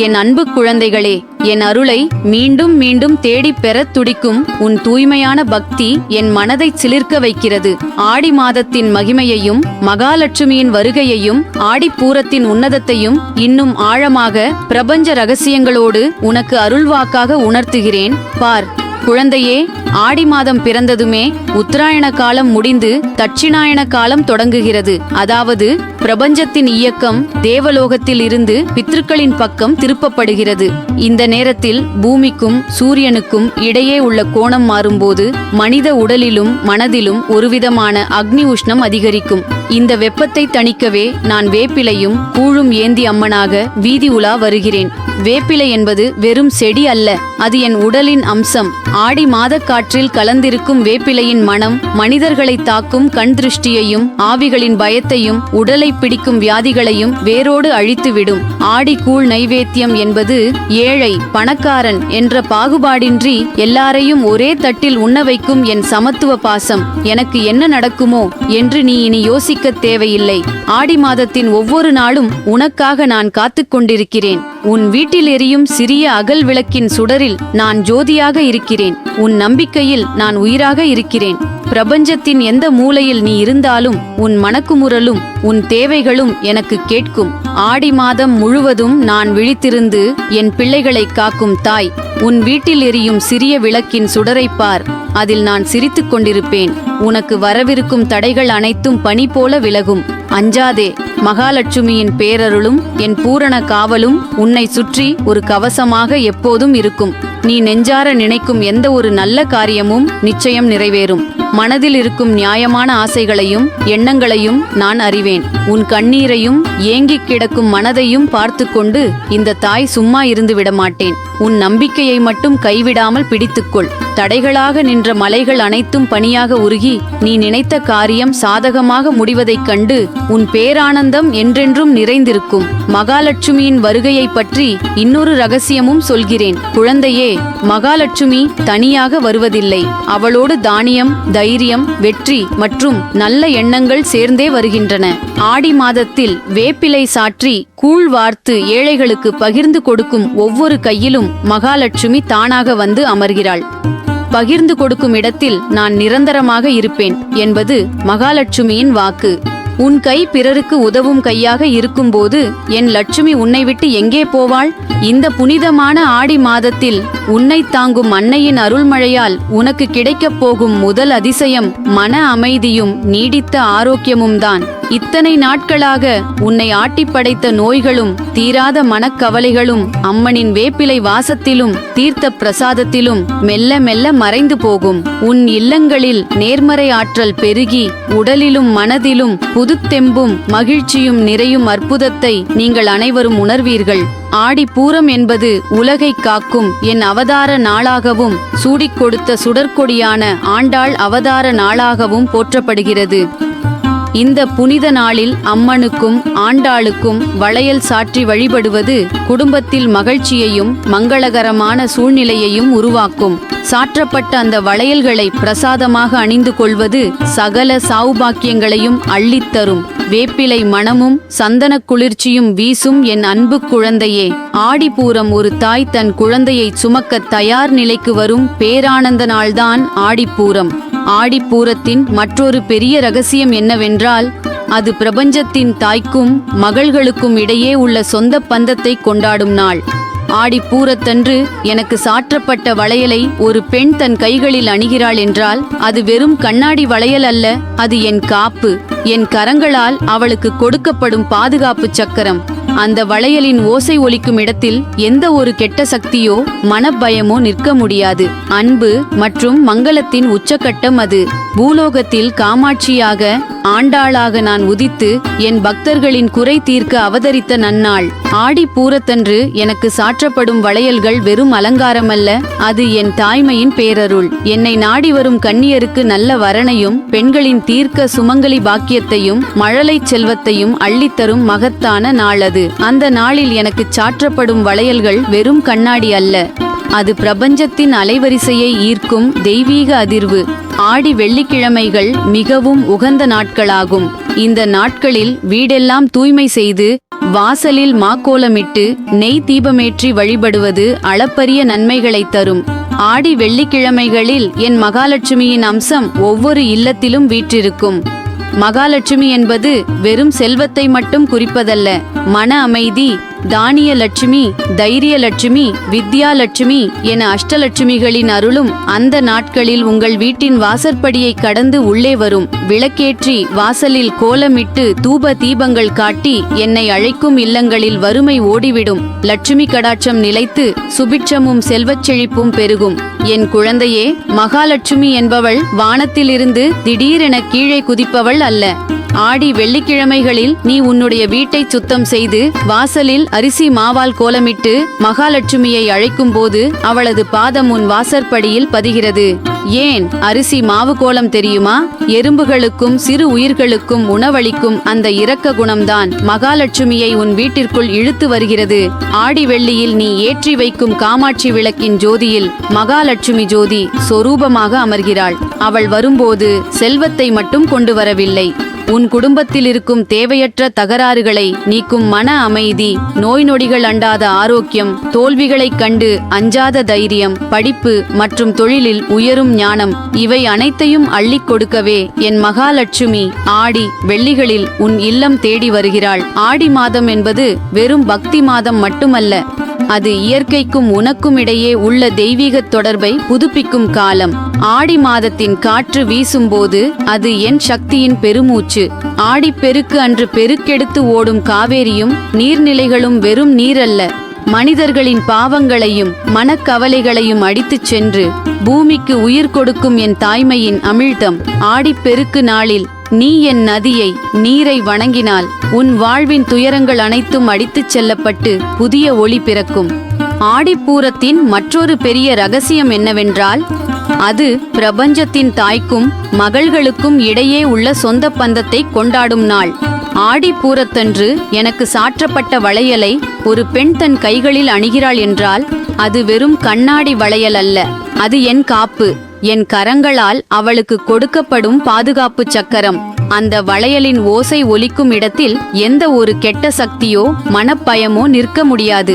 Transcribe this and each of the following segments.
என் அன்பு குழந்தைகளே, என் அருளை மீண்டும் மீண்டும் தேடிப் பெறத் துடிக்கும் உன் தூய்மையான பக்தி என் மனதை சிலிர்க்க வைக்கிறது. ஆடி மாதத்தின் மகிமையையும் மகாலட்சுமியின் வருகையையும் ஆடிப்பூரத்தின் உன்னதத்தையும் இன்னும் ஆழமாக பிரபஞ்ச ரகசியங்களோடு உனக்கு அருள்வாக்காக உணர்த்துகிறேன். பார் குழந்தையே, ஆடி மாதம் பிறந்ததுமே உத்தராயண காலம் முடிந்து தட்சிணாயன காலம் தொடங்குகிறது. அதாவது பிரபஞ்சத்தின் இயக்கம் தேவலோகத்தில் இருந்து பித்ருக்களின் பக்கம் திருப்பப்படுகிறது. இந்த நேரத்தில் பூமிக்கும் சூரியனுக்கும் இடையே உள்ள கோணம் மாறும்போது மனித உடலிலும் மனதிலும் ஒருவிதமான அக்னி உஷ்ணம் அதிகரிக்கும். இந்த வெப்பத்தை தணிக்கவே நான் வேப்பிலையும் கூழும் ஏந்தி அம்மனாக வீதி உலா வருகிறேன். வேப்பிலை என்பது வெறும் செடி அல்ல, அது என் உடலின் அம்சம். ஆடி மாத காற்றில் கலந்திருக்கும் வேப்பிலையின் மனம் மனிதர்களை தாக்கும் கண் திருஷ்டியையும் ஆவிகளின் பயத்தையும் உடலை பிடிக்கும் வியாதிகளையும் வேரோடு அழித்துவிடும். ஆடி கூழ் நைவேத்தியம் என்பது ஏழை பணக்காரன் என்ற பாகுபாடின்றி எல்லாரையும் ஒரே தட்டில் உண்ண வைக்கும் என் சமத்துவ பாசம். எனக்கு என்ன நடக்குமோ என்று நீ இனி யோசிக்க தேவையில்லை. ஆடி மாதத்தின் ஒவ்வொரு நாளும் உனக்காக நான் காத்துக் கொண்டிருக்கிறேன். உன் வீட்டில் எரியும் சிறிய அகல் விளக்கின் சுடரில் நான் ஜோதியாக இருக்கிறேன். உன் நம்பிக்கையில் நான் உயிராக இருக்கிறேன். பிரபஞ்சத்தின் எந்த மூலையில் நீ இருந்தாலும் உன் மனக்குமுறலும் உன் தேவைகளும் எனக்கு கேட்கும். ஆடி மாதம் முழுவதும் நான் விழித்திருந்து என் பிள்ளைகளை காக்கும் தாய். உன் வீட்டில் எரியும் சிறிய விளக்கின் சுடரை பார், அதில் நான் சிரித்துக் கொண்டிருப்பேன். உனக்கு வரவிருக்கும் தடைகள் அனைத்தும் பனி போல விலகும். அஞ்சாதே, மகாலட்சுமியின் பேரருளும் என் பூரண காவலும் உன்னை சுற்றி ஒரு கவசமாக எப்போதும் இருக்கும். நீ நெஞ்சார நினைக்கும் எந்த ஒரு நல்ல காரியமும் நிச்சயம் நிறைவேறும். மனதில் இருக்கும் நியாயமான ஆசைகளையும் எண்ணங்களையும் நான் அறிவேன். உன் கண்ணீரையும் ஏங்கிக் கிடக்கும் மனதையும் பார்த்து கொண்டு இந்த தாய் சும்மா இருந்து விடமாட்டேன். உன் நம்பிக்கையை மட்டும் கைவிடாமல் பிடித்துக்கொள். தடைகளாக நின்ற மலைகள் அனைத்தும் பனியாக உருகி நீ நினைத்த காரியம் சாதகமாக முடிவதைக் கண்டு உன் பேரானந்தம் என்றென்றும் நிறைந்திருக்கும். மகாலட்சுமியின் வருகையை பற்றி இன்னொரு ரகசியமும் சொல்கிறேன். குழந்தையே, மகாலட்சுமி தனியாக வருவதில்லை. அவளோடு தானியம், தைரியம், வெற்றி மற்றும் நல்ல எண்ணங்கள் சேர்ந்தே வருகின்றன. ஆடி மாதத்தில் வேப்பிலை சாற்றி கூழ் வார்த்து ஏழைகளுக்கு பகிர்ந்து கொடுக்கும் ஒவ்வொரு கையிலும் மகாலட்சுமி தானாக வந்து அமர்கிறாள். பகிர்ந்து கொடுக்கும் இடத்தில் நான் நிரந்தரமாக இருப்பேன் என்பது மகாலட்சுமியின் வாக்கு. உன் கை பிறருக்கு உதவும் கையாக இருக்கும்போது என் லட்சுமி உன்னை விட்டு எங்கே போவாள்? இந்த புனிதமான ஆடி மாதத்தில் உன்னை தாங்கும் அன்னையின் அருள்மழையால் உனக்கு கிடைக்கப் போகும் முதல் அதிசயம் மன அமைதியும் நீடித்த ஆரோக்கியமும் தான். இத்தனை நாட்களாக உன்னை ஆட்டிப்படைத்த நோய்களும் தீராத மனக்கவலைகளும் அம்மனின் வேப்பிலை வாசத்திலும் தீர்த்த பிரசாதத்திலும் மெல்ல மெல்ல மறைந்து போகும். உன் இல்லங்களில் நேர்மறை ஆற்றல் பெருகி உடலிலும் மனதிலும் புதுத்தெம்பும் மகிழ்ச்சியும் நிறையும் அற்புதத்தை நீங்கள் அனைவரும் உணர்வீர்கள். ஆடிப்பூரம் என்பது உலகை காக்கும் என் அவதார நாளாகவும் சூடிக் கொடுத்த சுடற்கொடியான ஆண்டாள் அவதார நாளாகவும் போற்றப்படுகிறது. இந்த புனித நாளில் அம்மனுக்கும் ஆண்டாளுக்கும் வளையல் சாற்றி வழிபடுவது குடும்பத்தில் மகிழ்ச்சியையும் மங்களகரமான சூழ்நிலையையும் உருவாக்கும். சாற்றப்பட்ட அந்த வளையல்களை பிரசாதமாக அணிந்து கொள்வது சகல சௌபாக்கியங்களையும் அள்ளித்தரும். வேப்பிலை மணமும் சந்தன குளிர்ச்சியும் வீசும் என் அன்பு குழந்தையே, ஆடிப்பூரம் ஒரு தாய் தன் குழந்தையை சுமக்க தயார் நிலைக்கு வரும் பேரானந்த நாள்தான் ஆடிப்பூரம். ஆடிப்பூரத்தின் மற்றொரு பெரிய ரகசியம் என்னவென்றால், அது பிரபஞ்சத்தின் தாய்க்கும் மகள்களுக்கும் இடையே உள்ள சொந்த பந்தத்தை கொண்டாடும் நாள். ஆடிப்பூரத்தன்று எனக்கு சாற்றப்பட்ட வளையலை ஒரு பெண் தன் கைகளில் அணிகிறாள் என்றால் அது வெறும் கண்ணாடி வளையல் அல்ல, அது என் காப்பு. என் கரங்களால் அவளுக்கு கொடுக்கப்படும் பாதுகாப்பு சக்கரம். அந்த வளையலின் ஓசை ஒலிக்கும் இடத்தில் எந்த ஒரு கெட்ட சக்தியோ மனப்பயமோ நிற்க முடியாது. அன்பு மற்றும் மங்களத்தின் உச்சக்கட்டம் அது. பூலோகத்தில் காமாட்சியாக ஆண்டாளாக நான் உதித்து என் பக்தர்களின் குறை தீர்க்க அவதரித்த நன்னாள். ஆடிப்பூரத்தன்று எனக்கு சாற்றப்படும் வளையல்கள் வெறும் அலங்காரமல்ல, அது என் தாய்மையின் பேரருள். என்னை நாடி வரும் கன்னியருக்கு நல்ல வரனையும் பெண்களின் தீர்க்க சுமங்கலி பாக்கியத்தையும் மழலை செல்வத்தையும் அள்ளித்தரும் மகத்தான நாள் அது. அந்த நாளில் எனக்கு சாற்றப்படும் வளையல்கள் வெறும் கண்ணாடி அல்ல, அது பிரபஞ்சத்தின் அலைவரிசையை ஈர்க்கும் தெய்வீக அதிர்வு. ஆடி வெள்ளிக்கிழமைகள் மிகவும் உகந்த நாட்களாகும். இந்த நாட்களில் வீடெல்லாம் தூய்மை செய்து வாசலில் மாக்கோலமிட்டு நெய் தீபமேற்றி வழிபடுவது அளப்பரிய நன்மைகளை தரும். ஆடி வெள்ளிக்கிழமைகளில் என் மகாலட்சுமியின் அம்சம் ஒவ்வொரு இல்லத்திலும் வீற்றிருக்கும். மகாலட்சுமி என்பது வெறும் செல்வத்தை மட்டும் குறிப்பதல்ல. மன அமைதி, தானிய லட்சுமி, தைரிய லட்சுமி, வித்யா லட்சுமி என அஷ்டலட்சுமிகளின் அருளும் அந்த நாட்களில் உங்கள் வீட்டின் வாசற்படியை கடந்து உள்ளே வரும். விளக்கேற்றி வாசலில் கோலமிட்டு தூப தீபங்கள் காட்டி என்னை அழைக்கும் இல்லங்களில் வறுமை ஓடிவிடும். லட்சுமி கடாட்சம் நிலைத்து சுபிட்சமும் செல்வச் செழிப்பும் பெருகும். என் குழந்தையே, மகாலட்சுமி என்பவள் வானத்திலிருந்து திடீரென கீழே குதிப்பவள் அல்ல. ஆடி வெள்ளிக்கிழமைகளில் நீ உன்னுடைய வீட்டை சுத்தம் செய்து வாசலில் அரிசி மாவால் கோலமிட்டு மகாலட்சுமியை அழைக்கும் போது அவளது பாதம் உன் வாசற்படியில் பதிகிறது. ஏன் அரிசி மாவு கோலம் தெரியுமா? எறும்புகளுக்கும் சிறு உயிர்களுக்கும் உணவளிக்கும் அந்த இரக்க குணம்தான் மகாலட்சுமியை உன் வீட்டிற்குள் இழுத்து வருகிறது. ஆடி வெள்ளியில் நீ ஏற்றி வைக்கும் காமாட்சி விளக்கின் ஜோதியில் மகாலட்சுமி ஜோதி சொரூபமாக அமர்கிறாள். அவள் வரும்போது செல்வத்தை மட்டும் கொண்டு வரவில்லை, உன் குடும்பத்தில் இருக்கும் தேவையற்ற தகராறுகளை நீக்கும் மன அமைதி, நோய் நொடிகள் அண்டாத ஆரோக்கியம், தோல்விகளைக் கண்டு அஞ்சாத தைரியம், படிப்பு மற்றும் தொழிலில் உயரும் ஞானம், இவை அனைத்தையும் அள்ளிக் கொடுக்கவே என் மகாலட்சுமி ஆடி வெள்ளிகளில் உன் இல்லம் தேடி வருகிறாள். ஆடி மாதம் என்பது வெறும் பக்தி மாதம் மட்டுமல்ல, அது இயற்கைக்கும் உனக்கும் இடையே உள்ள தெய்வீக தொடர்பை புதுப்பிக்கும் காலம். ஆடி மாதத்தின் காற்று வீசும்போது அது என் சக்தியின் பெருமூச்சு. ஆடிப்பெருக்கு அன்று பெருக்கெடுத்து ஓடும் காவேரியும் நீர்நிலைகளும் வெறும் நீரல்ல, மனிதர்களின் பாவங்களையும் மனக்கவலைகளையும் அடித்துச் சென்று பூமிக்கு உயிர் கொடுக்கும் என் தாய்மையின் அமிழ்தம். ஆடிப்பெருக்கு நாளில் நீ என் நதியை, நீரை வணங்கினால் உன் வாழ்வின் துயரங்கள் அனைத்தும் அடித்துச் செல்லப்பட்டு புதிய ஒளி பிறக்கும். ஆடிப்பூரத்தின் மற்றொரு பெரிய ரகசியம் என்னவென்றால், அது பிரபஞ்சத்தின் தாய்க்கும் மகள்களுக்கும் இடையே உள்ள சொந்த பந்தத்தை கொண்டாடும் நாள். ஆடிப்பூரத்தன்று எனக்கு சாற்றப்பட்ட வளையலை ஒரு பெண் தன் கைகளில் அணிகிறாள் என்றால் அது வெறும் கண்ணாடி வளையல் அல்ல, அது என் காப்பு, என் கரங்களால் அவளுக்கு கொடுக்கப்படும் பாதுகாப்பு சக்கரம். அந்த வளையலின் ஓசை ஒலிக்கும் இடத்தில் எந்த ஒரு கெட்ட சக்தியோ மனப்பயமோ நிற்க முடியாது.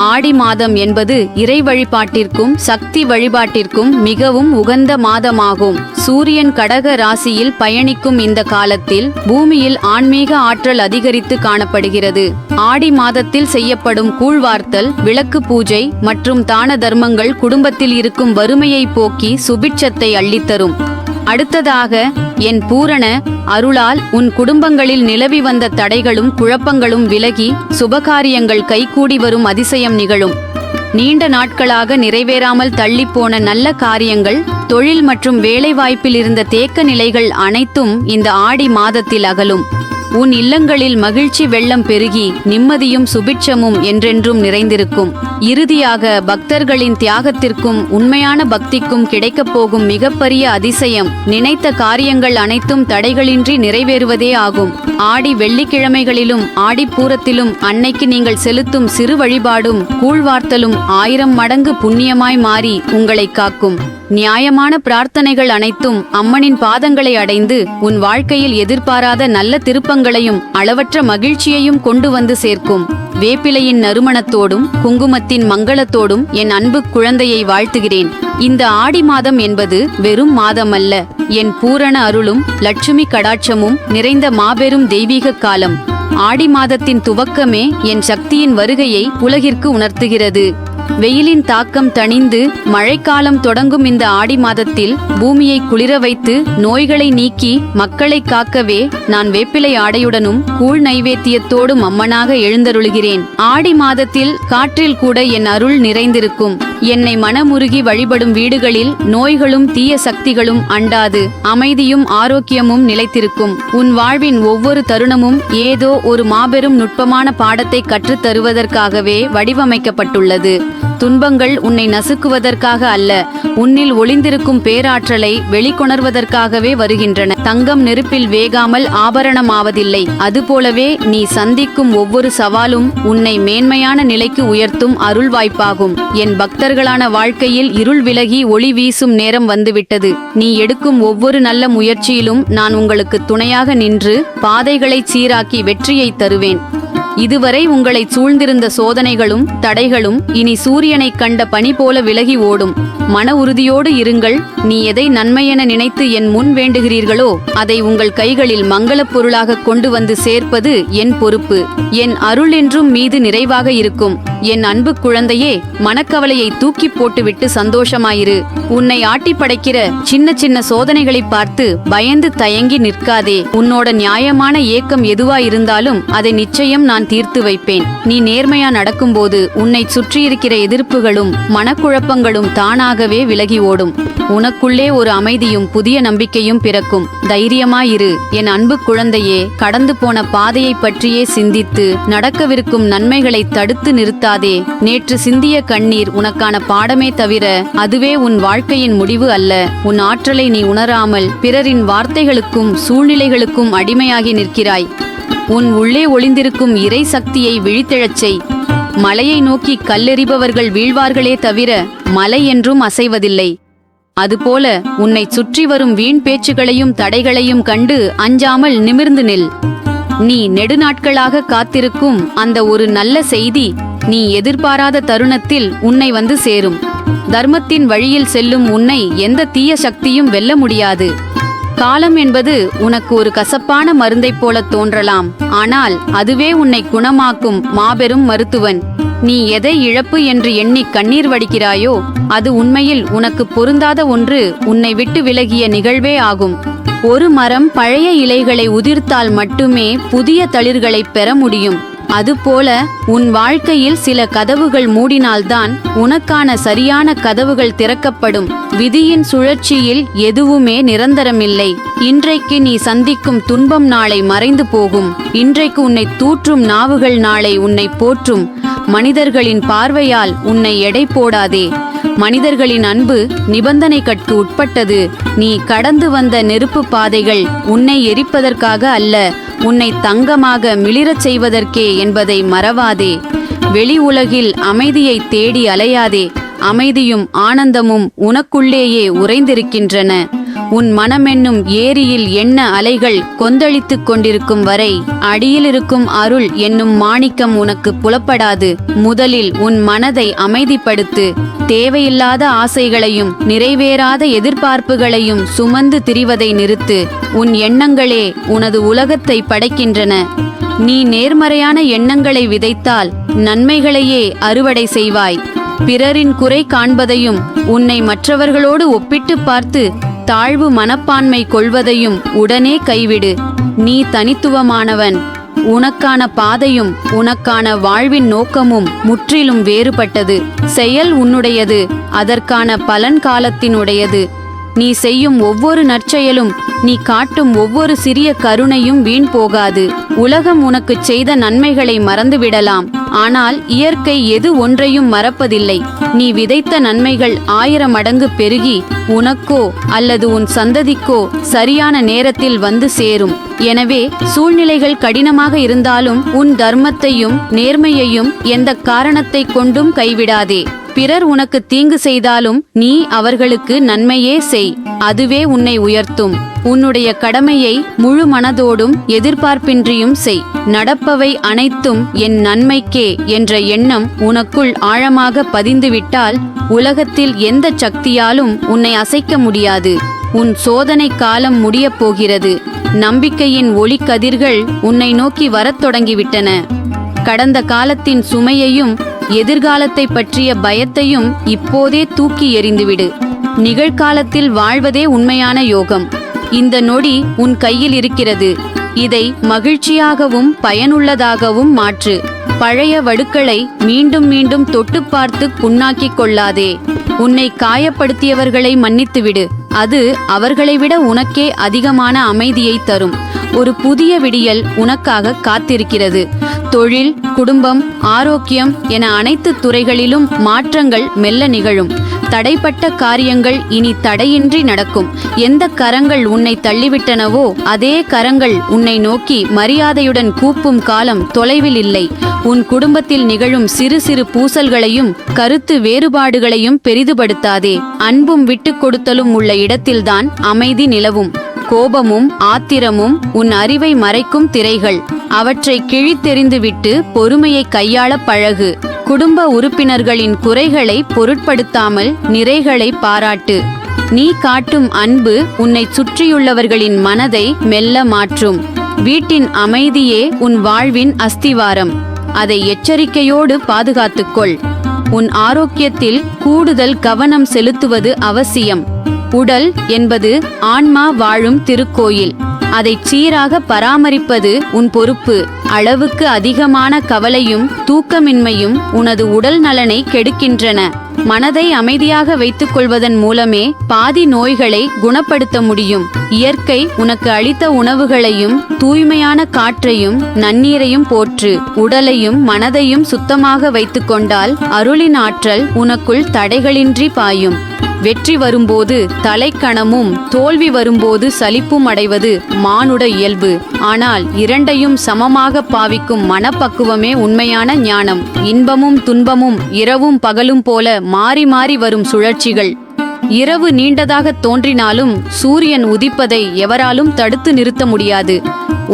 ஆடி மாதம் என்பது இறை வழிபாட்டிற்கும் சக்தி வழிபாட்டிற்கும் மிகவும் உகந்த மாதமாகும். சூரியன் கடக ராசியில் பயணிக்கும் இந்த காலத்தில் பூமியில் ஆன்மீக ஆற்றல் அதிகரித்து காணப்படுகிறது. ஆடி மாதத்தில் செய்யப்படும் கூழ்வார்த்தல், விளக்கு பூஜை மற்றும் தான தர்மங்கள் குடும்பத்தில் இருக்கும் வறுமையை போக்கி சுபிட்சத்தை அள்ளித்தரும். அடுத்ததாக என் பூரண அருளால் உன் குடும்பங்களில் நிலவி வந்த தடைகளும் குழப்பங்களும் விலகி சுபகாரியங்கள் கைகூடி வரும் அதிசயம் நிகழும். நீண்ட நாட்களாக நிறைவேறாமல் தள்ளிப்போன நல்ல காரியங்கள், தொழில் மற்றும் வேலைவாய்ப்பில் இருந்த தேக்க நிலைகள் அனைத்தும் இந்த ஆடி மாதத்தில் அகலும். உன் இல்லங்களில் மகிழ்ச்சி வெள்ளம் பெருகி நிம்மதியும் சுபிட்சமும் என்றென்றும் நிறைந்திருக்கும். இறுதியாக பக்தர்களின் தியாகத்திற்கும் உண்மையான பக்திக்கும் கிடைக்கப் போகும் மிகப்பெரிய அதிசயம், நினைத்த காரியங்கள் அனைத்தும் தடைகளின்றி நிறைவேறுவதே ஆகும். ஆடி வெள்ளிக்கிழமைகளிலும் ஆடிப்பூரத்திலும் அன்னைக்கு நீங்கள் செலுத்தும் சிறு வழிபாடும் கூழ்வார்த்தலும் 1000 மடங்கு புண்ணியமாய் மாறி உங்களை காக்கும். நியாயமான பிரார்த்தனைகள் அனைத்தும் அம்மனின் பாதங்களை அடைந்து உன் வாழ்க்கையில் எதிர்பாராத நல்ல திருப்பங்களையும் அளவற்ற மகிழ்ச்சியையும் கொண்டு வந்து சேர்க்கும். வேப்பிலையின் நறுமணத்தோடும் குங்குமத்தின் மங்களத்தோடும் என் அன்பு குழந்தையை வாழ்த்துகிறேன். இந்த ஆடி மாதம் என்பது வெறும் மாதம் அல்ல, என் பூரண அருளும் லட்சுமி கடாட்சமும் நிறைந்த மாபெரும் தெய்வீக காலம். ஆடி மாதத்தின் துவக்கமே என் சக்தியின் வருகையை உலகிற்கு உணர்த்துகிறது. வெயிலின் தாக்கம் தணிந்து மழைக்காலம் தொடங்கும் இந்த ஆடி மாதத்தில் பூமியை குளிர வைத்து நோய்களை நீக்கி மக்களை காக்கவே நான் வேப்பிலை ஆடையுடனும் கூழ் நைவேத்தியத்தோடும் அம்மனாக எழுந்தருளுகிறேன். ஆடி மாதத்தில் காற்றில் கூட என் அருள் நிறைந்திருக்கும். என்னை மனமுருகி வழிபடும் வீடுகளில் நோய்களும் தீய சக்திகளும் அண்டாது அமைதியும் ஆரோக்கியமும் நிலைத்திருக்கும். உன் வாழ்வின் ஒவ்வொரு தருணமும் ஏதோ ஒரு மாபெரும் நுட்பமான பாடத்தை கற்றுத் தருவதற்காகவே வடிவமைக்கப்பட்டுள்ளது. துன்பங்கள் உன்னை நசுக்குவதற்காக அல்ல, உன்னில் ஒளிந்திருக்கும் பேராற்றலை வெளிக்கொணர்வதற்காகவே வருகின்றன. தங்கம் நெருப்பில் வேகாமல் ஆபரணமாவதில்லை, அதுபோலவே நீ சந்திக்கும் ஒவ்வொரு சவாலும் உன்னை மேன்மையான நிலைக்கு உயர்த்தும் அருள் வாய்ப்பாகும். என் பக்தர்களான வாழ்க்கையில் இருள் விலகி ஒளி வீசும் நேரம் வந்துவிட்டது. நீ எடுக்கும் ஒவ்வொரு நல்ல முயற்சியிலும் நான் உங்களுக்கு துணையாக நின்று பாதைகளை சீராக்கி வெற்றியை தருவேன். இதுவரை உங்களை சூழ்ந்திருந்த சோதனைகளும் தடைகளும் இனி சூரியனைக் கண்ட பனி போல விலகி ஓடும். மன உறுதியோடு இருங்கள். நீ எதை நன்மையென நினைத்து என் முன் வேண்டுகிறீர்களோ அதை உங்கள் கைகளில் மங்களப் பொருளாக கொண்டு வந்து சேர்ப்பது என் பொறுப்பு. என் அருள் என்றும் மீது நிறைவாக இருக்கும். என் அன்பு குழந்தையே, மனக்கவலையை தூக்கி போட்டுவிட்டு சந்தோஷமாயிரு. உன்னை ஆட்டி படைக்கிற சின்ன சின்ன சோதனைகளை பார்த்து பயந்து தயங்கி நிற்காதே. உன்னோட நியாயமான ஏக்கம் எதுவா இருந்தாலும் அதை நிச்சயம் நான் தீர்த்து வைப்பேன். நீ நேர்மையா நடக்கும்போது உன்னை சுற்றியிருக்கிற எதிர்ப்புகளும் மனக்குழப்பங்களும் தானாகவே விலகி ஓடும். உனக்குள்ளே ஒரு அமைதியும் புதிய நம்பிக்கையும் பிறக்கும். தைரியமாயிரு என் அன்பு குழந்தையே. கடந்து போன பாதையை பற்றியே சிந்தித்து நடக்கவிருக்கும் நன்மைகளை தடுத்து நிறுத்தாதே. நேற்று சிந்திய கண்ணீர் உனக்கான பாடமே தவிர அதுவே உன் வாழ்க்கையின் முடிவு அல்ல. உன் ஆற்றலை நீ உணராமல் பிறரின் வார்த்தைகளுக்கும் சூழ்நிலைகளுக்கும் அடிமையாகி நிற்கிறாய். உன் உள்ளே ஒளிந்திருக்கும் இறை சக்தியை விழித்தெழச் செய். மலையை நோக்கி கல்லெறிபவர்கள் வீழ்வார்களே தவிர மலை என்றும் அசைவதில்லை. அதுபோல உன்னை சுற்றி வரும் வீண் பேச்சுகளையும் தடைகளையும் கண்டு அஞ்சாமல் நிமிர்ந்து நில். நீ நெடுநாட்களாக காத்திருக்கும் அந்த ஒரு நல்ல செய்தி நீ எதிர்பாராத தருணத்தில் உன்னை வந்து சேரும். தர்மத்தின் வழியில் செல்லும் உன்னை எந்த தீய சக்தியும் வெல்ல முடியாது. காலம் என்பது உனக்கு ஒரு கசப்பான மருந்தைப் போல தோன்றலாம். ஆனால் அதுவே உன்னை குணமாக்கும் மாபெரும் மருத்துவன். நீ எதை இழப்பு என்று எண்ணி கண்ணீர் வடிக்கிறாயோ அது உண்மையில் உனக்கு பொருந்தாத ஒன்று உன்னை விட்டு விலகிய நிகழ்வே ஆகும். ஒரு மரம் பழைய இலைகளை உதிர்த்தால் மட்டுமே புதிய தளிர்களை பெற முடியும். அதுபோல உன் வாழ்க்கையில் சில கதவுகள் மூடினால்தான் உனக்கான சரியான கதவுகள் திறக்கப்படும். விதியின் சுழற்சியில் எதுவுமே நிரந்தரமில்லை. இன்றைக்கு நீ சந்திக்கும் துன்பம் நாளை மறைந்து போகும். இன்றைக்கு உன்னை தூற்றும் நாவுகள் நாளை உன்னை போற்றும். மனிதர்களின் பார்வையால் உன்னை எடை போடாதே. மனிதர்களின் அன்பு நிபந்தனைக்கு உட்பட்டது. நீ கடந்து வந்த நெருப்பு பாதைகள் உன்னை எரிப்பதற்காக அல்ல, உன்னை தங்கமாக மிளிரச் செய்வதற்கே என்பதை மறவாதே. வெளி உலகில் அமைதியை தேடி அலையாதே. அமைதியும் ஆனந்தமும் உனக்குள்ளேயே உறைந்திருக்கின்றன. உன் மனமென்னும் ஏரியில் எண்ண அலைகள் கொந்தளித்துக் கொண்டிருக்கும் வரை அடியிலிருக்கும் அருள் என்னும் மாணிக்கம் உனக்கு புலப்படாது. முதலில் உன் மனதை அமைதிப்படுத்து. தேவையில்லாத ஆசைகளையும் நிறைவேறாத எதிர்பார்ப்புகளையும் சுமந்து திரிவதை நிறுத்து. உன் எண்ணங்களே உனது உலகத்தை படைக்கின்றன. நீ நேர்மறையான எண்ணங்களை விதைத்தால் நன்மைகளையே அறுவடை செய்வாய். பிறரின் குறை காண்பதையும் உன்னை மற்றவர்களோடு ஒப்பிட்டு பார்த்து தாழ்வு மனப்பான்மை கொள்வதையும் உடனே கைவிடு. நீ தனித்துவமானவன். உனக்கான பாதையும் உனக்கான வாழ்வின் நோக்கமும் முற்றிலும் வேறுபட்டது. செயல் உன்னுடையது, அதற்கான பலன் காலத்தினுடையது. நீ செய்யும் ஒவ்வொரு நற்செயலும், நீ காட்டும் ஒவ்வொரு சிறிய கருணையும் வீண் போகாது. உலகம் உனக்கு செய்த நன்மைகளை மறந்துவிடலாம், ஆனால் இயற்கை எது ஒன்றையும் மறப்பதில்லை. நீ விதைத்த நன்மைகள் 1000 மடங்கு பெருகி உனக்கோ அல்லது உன் சந்ததிக்கோ சரியான நேரத்தில் வந்து சேரும். எனவே சூழ்நிலைகள் கடினமாக இருந்தாலும் உன் தர்மத்தையும் நேர்மையையும் எந்த காரணத்தை கொண்டும் கைவிடாதே. பிறர் உனக்கு தீங்கு செய்தாலும் நீ அவர்களுக்கு நன்மையே செய். அதுவே உன்னை உயர்த்தும். உன்னுடைய கடமையை முழு மனதோடும் எதிர்பார்ப்பின்றியும் செய். நடப்பவை அனைத்தும் என் நன்மைக்கே என்ற எண்ணம் உனக்குள் ஆழமாக பதிந்துவிட்டால் உலகத்தில் எந்த சக்தியாலும் உன்னை அசைக்க முடியாது. உன் சோதனை காலம் முடியப் போகிறது. நம்பிக்கையின் ஒளிக்கதிர்கள் உன்னை நோக்கி வரத் தொடங்கிவிட்டன. கடந்த காலத்தின் சுமையையும் எதிர்காலத்தை பற்றிய பயத்தையும் இப்போதே தூக்கி எறிந்துவிடு. நிகழ்காலத்தில் வாழ்வதே உண்மையான யோகம். இந்த நொடி உன் கையில் இருக்கிறது. இதை மகிழ்ச்சியாகவும் பயனுள்ளதாகவும் மாற்று. பழைய வடுக்களை மீண்டும் மீண்டும் தொட்டு பார்த்து புண்ணாக்கிக் கொள்ளாதே. உன்னை காயப்படுத்தியவர்களை மன்னித்துவிடு. அது அவர்களை விட உனக்கே அதிகமான அமைதியை தரும். ஒரு புதிய விடியல் உனக்காக காத்திருக்கிறது. தொழில், குடும்பம், ஆரோக்கியம் என அனைத்து துறைகளிலும் மாற்றங்கள் மெல்ல நிகழும். தடைப்பட்ட காரியங்கள் இனி தடையின்றி நடக்கும். எந்த கரங்கள் உன்னை தள்ளிவிட்டனவோ அதே கரங்கள் உன்னை நோக்கி மரியாதையுடன் கூப்பும் காலம் தொலைவில் இல்லை. உன் குடும்பத்தில் நிகழும் சிறு சிறு பூசல்களையும் கருத்து வேறுபாடுகளையும் பெரிதுபடுத்தாதே. அன்பும் விட்டு கொடுத்தலும் உள்ள இடத்தில்தான் அமைதி நிலவும். கோபமும் ஆத்திரமும் உன் அறிவை மறைக்கும் திரைகள். அவற்றை கிழித்தெறிந்துவிட்டு பொறுமையை கையாள பழகு. குடும்ப உறுப்பினர்களின் குறைகளை பொருட்படுத்தாமல் நிறைகளை பாராட்டு. நீ காட்டும் அன்பு உன்னை சுற்றியுள்ளவர்களின் மனதை மெல்ல மாற்றும். வீட்டின் அமைதியே உன் வாழ்வின் அஸ்திவாரம். அதை எச்சரிக்கையோடு பாதுகாத்துக்கொள். உன் ஆரோக்கியத்தில் கூடுதல் கவனம் செலுத்துவது அவசியம். உடல் என்பது ஆன்மா வாழும் திருக்கோயில். அதை சீராக பராமரிப்பது உன் பொறுப்பு. அளவுக்கு அதிகமான கவலையும் தூக்கமின்மையும் உனது உடல் நலனை கெடுக்கின்றன. மனதை அமைதியாக வைத்துக் கொள்வதன் மூலமே பாதி நோய்களை குணப்படுத்த முடியும். இயற்கை உனக்கு அளித்த உணவுகளையும் தூய்மையான காற்றையும் நன்னீரையும் போற்று. உடலையும் மனதையும் சுத்தமாக வைத்துக் கொண்டால் அருளின் ஆற்றல் உனக்குள் தடைகளின்றி பாயும். வெற்றி வரும்போது தலைக்கணமும் தோல்வி வரும்போது சலிப்பும் அடைவது மானுட இயல்பு. ஆனால் இரண்டையும் சமமாக பாவிக்கும் மனப்பக்குவமே உண்மையான ஞானம். இன்பமும் துன்பமும் இரவும் பகலும் போல மாறி மாறி வரும் சுழற்சிகள். இரவு நீண்டதாக தோன்றினாலும் சூரியன் உதிப்பதை எவராலும் தடுத்து நிறுத்த முடியாது.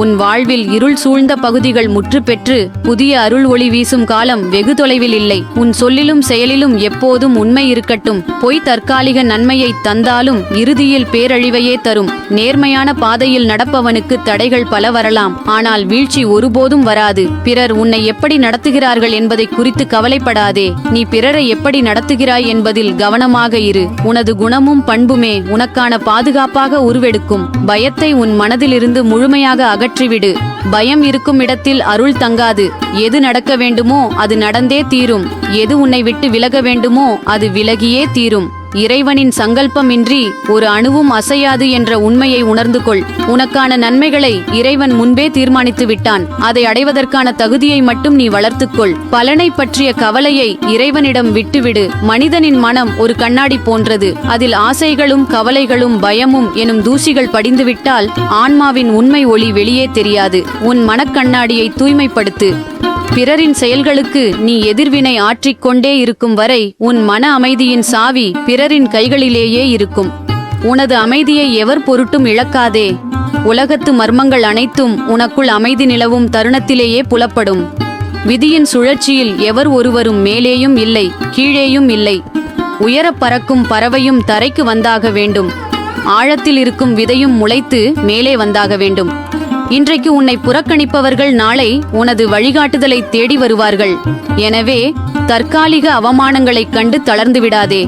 உன் வாழ்வில் இருள் சூழ்ந்த பகுதிகள் முற்று பெற்று புதிய அருள் ஒளி வீசும் காலம் வெகு தொலைவில் இல்லை. உன் சொல்லிலும் செயலிலும் எப்போதும் உண்மை இருக்கட்டும். பொய் தற்காலிக நன்மையை தந்தாலும் இறுதியில் பேரழிவையே தரும். நேர்மையான பாதையில் நடப்பவனுக்கு தடைகள் பல வரலாம், ஆனால் வீழ்ச்சி ஒருபோதும் வராது. பிறர் உன்னை எப்படி நடத்துகிறார்கள் என்பதை குறித்து கவலைப்படாதே. நீ பிறரை எப்படி நடத்துகிறாய் என்பதில் கவனமாக இரு. உனது குணமும் பண்புமே உனக்கான பாதுகாப்பாக உருவெடுக்கும். பயத்தை உன் மனதிலிருந்து முழுமையாக அகற்றிவிடு. பயம் இருக்கும் இடத்தில் அருள் தங்காது. எது நடக்க வேண்டுமோ அது நடந்தே தீரும். எது உன்னை விட்டு விலக வேண்டுமோ அது விலகியே தீரும். இறைவனின் சங்கல்பமின்றி ஒரு அணுவும் அசையாது என்ற உண்மையை உணர்ந்து கொள். உனக்கான நன்மைகளை இறைவன் முன்பே தீர்மானித்து விட்டான். அதை அடைவதற்கான தகுதியை மட்டும் நீ வளர்த்துக்கொள். பலனை பற்றிய கவலையை இறைவனிடம் விட்டுவிடு. மனிதனின் மனம் ஒரு கண்ணாடி போன்றது. அதில் ஆசைகளும் கவலைகளும் பயமும் எனும் தூசிகள் படிந்துவிட்டால் ஆன்மாவின் உண்மை ஒளி வெளியே தெரியாது. உன் மனக்கண்ணாடியை தூய்மைப்படுத்து. பிறரின் செயல்களுக்கு நீ எதிர்வினை ஆற்றிக்கொண்டே இருக்கும் வரை உன் மன அமைதியின் சாவி பிறரின் கைகளிலேயே இருக்கும். உனது அமைதியை எவர் பொருட்டும் இழக்காதே. உலகத்து மர்மங்கள் அனைத்தும் உனக்குள் அமைதி நிலவும் தருணத்திலேயே புலப்படும். விதியின் சுழற்சியில் எவர் ஒருவரும் மேலேயும் இல்லை கீழேயும் இல்லை. உயரப் பறக்கும் பறவையும் தரைக்கு வந்தாக வேண்டும். ஆழத்தில் இருக்கும் விதையும் முளைத்து மேலே வந்தாக வேண்டும். இன்றைக்கு உன்னை புறக்கணிப்பவர்கள் நாளை உனது வழிகாட்டுதலை தேடி வருவார்கள். எனவே தற்காலிக அவமானங்களைக் கண்டு தளர்ந்து விடாதே.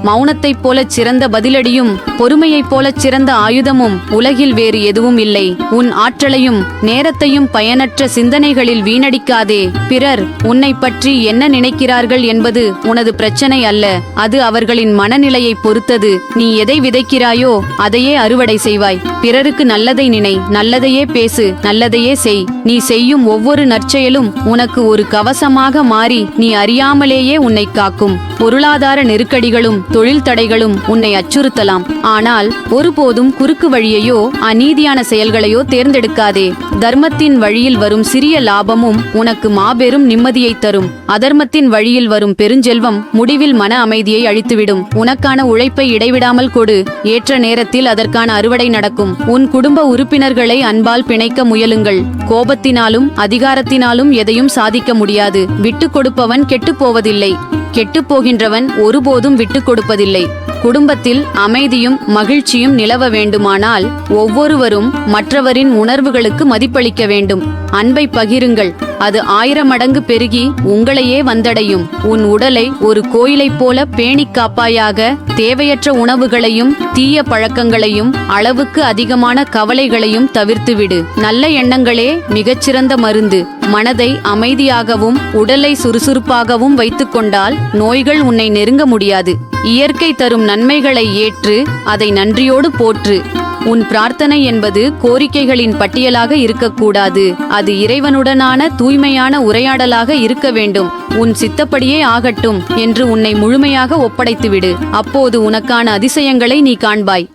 மௌனத்தைப் போலச் சிறந்த பதிலடியும் பொறுமையைப் போலச் சிறந்த ஆயுதமும் உலகில் வேறு எதுவும் இல்லை. உன் ஆற்றலையும் நேரத்தையும் பயனற்ற சிந்தனைகளில் வீணடிக்காதே. பிறர் உன்னை பற்றி என்ன நினைக்கிறார்கள் என்பது உனது பிரச்சனை அல்ல. அது அவர்களின் மனநிலையை பொறுத்தது. நீ எதை விதைக்கிறாயோ அதையே அறுவடை செய்வாய். பிறருக்கு நல்லதை நினை, நல்லதையே பேசு, நல்லதையே செய். நீ செய்யும் ஒவ்வொரு நற்செயலும் உனக்கு ஒரு கவசமாக மாறி நீ அறியாமலேயே உன்னை காக்கும். பொருளாதார நெருக்கடிகளும் தொழில் தடைகளும் உன்னை அச்சுறுத்தலாம். ஆனால் ஒருபோதும் குறுக்கு வழியையோ அநீதியான செயல்களையோ தேர்ந்தெடுக்காதே. தர்மத்தின் வழியில் வரும் சிறிய லாபமும் உனக்கு மாபெரும் நிம்மதியை தரும். அதர்மத்தின் வழியில் வரும் பெருஞ்செல்வம் முடிவில் மன அமைதியை அழித்துவிடும். உனக்கான உழைப்பை இடைவிடாமல் கொடு. ஏற்ற நேரத்தில் அதற்கான அறுவடை நடக்கும். உன் குடும்ப உறுப்பினர்களை அன்பால் பிணைக்க முயலுங்கள். கோபத்தினாலும் அதிகாரத்தினாலும் எதையும் சாதிக்க முடியாது. விட்டு கொடுப்பவன் கெட்டுப் போவதில்லை. கெட்டுப்போகின்றவன் ஒருபோதும் விட்டு கொடுப்பதில்லை. குடும்பத்தில் அமைதியும் மகிழ்ச்சியும் நிலவ வேண்டுமானால் ஒவ்வொருவரும் மற்றவரின் உணர்வுகளுக்கு மதிப்பளிக்க வேண்டும். அன்பை பகிருங்கள். அது 1000 மடங்கு பெருகி உங்களையே வந்தடையும். உன் உடலை ஒரு கோயிலைப் போல பேணிக் காப்பாயாக. தேவையற்ற உணவுகளையும் தீய பழக்கங்களையும் அளவுக்கு அதிகமான கவலைகளையும் தவிர்த்துவிடு. நல்ல எண்ணங்களே மிகச்சிறந்த மருந்து. மனதை அமைதியாகவும் உடலை சுறுசுறுப்பாகவும் வைத்துக் கொண்டால் நோய்கள் உன்னை நெருங்க முடியாது. இயற்கை தரும் நன்மைகளை ஏற்று அதை நன்றியோடு போற்று. உன் பிரார்த்தனை என்பது கோரிக்கைகளின் பட்டியலாக இருக்கக்கூடாது. அது இறைவனுடனான தூய்மையான உரையாடலாக இருக்க வேண்டும். உன் சித்தப்படியே ஆகட்டும் என்று உன்னை முழுமையாக ஒப்படைத்துவிடு. அப்போது உனக்கான அதிசயங்களை நீ காண்பாய்.